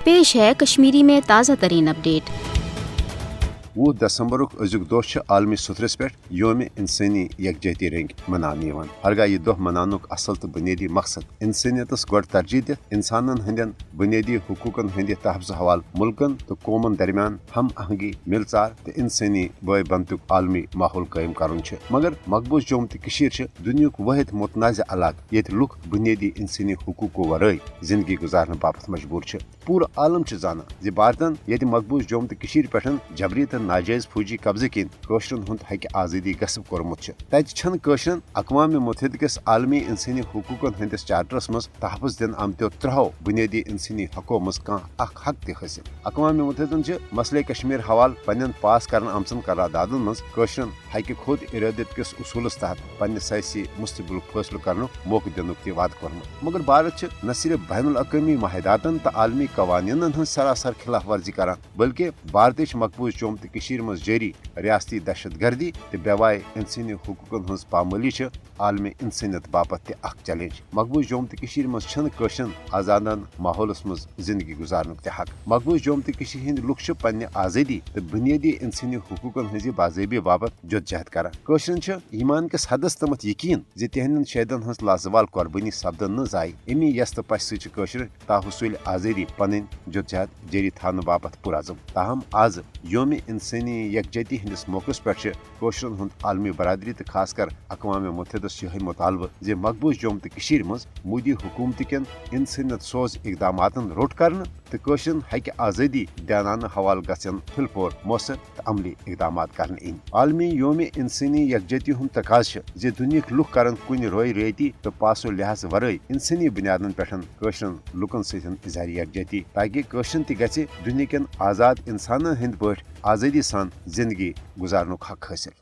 पेश है कश्मीरी में ताज़ा तरीन अपडेट। 10 दिसंबर अजुक दोह आलमी सुथरस पे योम इंसानी यकजहती रंग मनाने हरगा यह दोह मनानुक असल तो बुनियादी मकसद इंसानियतस गोड तरजीह दित इंसानन हंदन बुनियादी हुकूकन हंद तहफ्ज़ हवाल मुल्कन तो कौमन दरमियान हम आहंगी मिलचार तो इंसानी बय बनतुक आलमी माहौल कायम करन मगर मकबूज जोम तो दुनियुक वाहिद मुतनाज़ इलाक ये लुक बुनियादी इंसानी हुकूको वराय जिंदगी गुजारने बापत मजबूर पूरा आलम जाना जि भारतन ये मकबूज जोम तो पे जबरी तो नाजायज फौजी कब्जे किन कशरन हुंद हक आज़ादी गसब कोरमुत तन कशरन अक़वाम मुत्तहिदस आलमी इंसानी हुकूकन हंदिस चार्टरस मज तहफ़्ज़ दिन आमतो 3 बुनियादी इंसानी हको मज कह हक ति हासिल। अक़वाम मुत्तहिदन मसले कश्मीर हवाल पन्न पास कर आमचन करारदादन मज कशरन हक खुद इरादत किस उसूलस तहत पन्ने सियासी मुस्तबिल फैसलो कर मौके दिन ति वाद कोरमुत मगर भारत न सिर्फ बैनुल अक़वामी माहिदातन तो आलमी कवानीनन हंज सरासर खिलाफ वर्जी कर बल्कि भारत मकबूज जोम तो मज जारी रियासती दहशत गर्दी तो बेवाय इंसानी हुकूकन हंज पामाली आलमी इंसानियत बापत ति चैलेंज। मकबूज जोम तो मज कशरन आजादन माहौलस मज जिंदगी गुजारन हक। मकबूज जोम तो हिंद लुक पन्ने आज़ादी तो बुनियादी इंसानी हुकूकन हंज बाज़ाबी बाबत जदोजहद कर कशरन ईमान किस हदस तमत यकीन जि तिहंदन शहीदन हंज लाजवाल कुर्बानी सपदन न जाय अमी यस तो पश सशर ताहुसूल आज़ादी पन जदोजहद जारी थान बापत पुरज़म। ताहम आज योम इंसानी यकजहती हंदिस मौकस पे कशरन हुंद आलमी बरादरी तो खासकर अक़वाम मुत्तहिदस यह मुतालबह जे मकबूज जोम तो मज मोदी हुकूमत कन इंसानियत सोज इकदाम रोट कर तो कशरन हक आज़ादी दानाना हवाल गन फिलपोर मौसर तो अमली इकदाम कर इन। आलमी योम इंसानी यकजहती हुंद तकाज जे दुनिया लुक कर कुन रोय रेती तो पासो लिहाज वराय इंसानी बुनियादन पे कशरन लुकन सतन इजहार यकजहती ताकि कशरन ति गछि दुनिया कन आज़ाद इंसानन हंद पट आज़ादी सान जिंदगी गुजारनुक हक हासिल।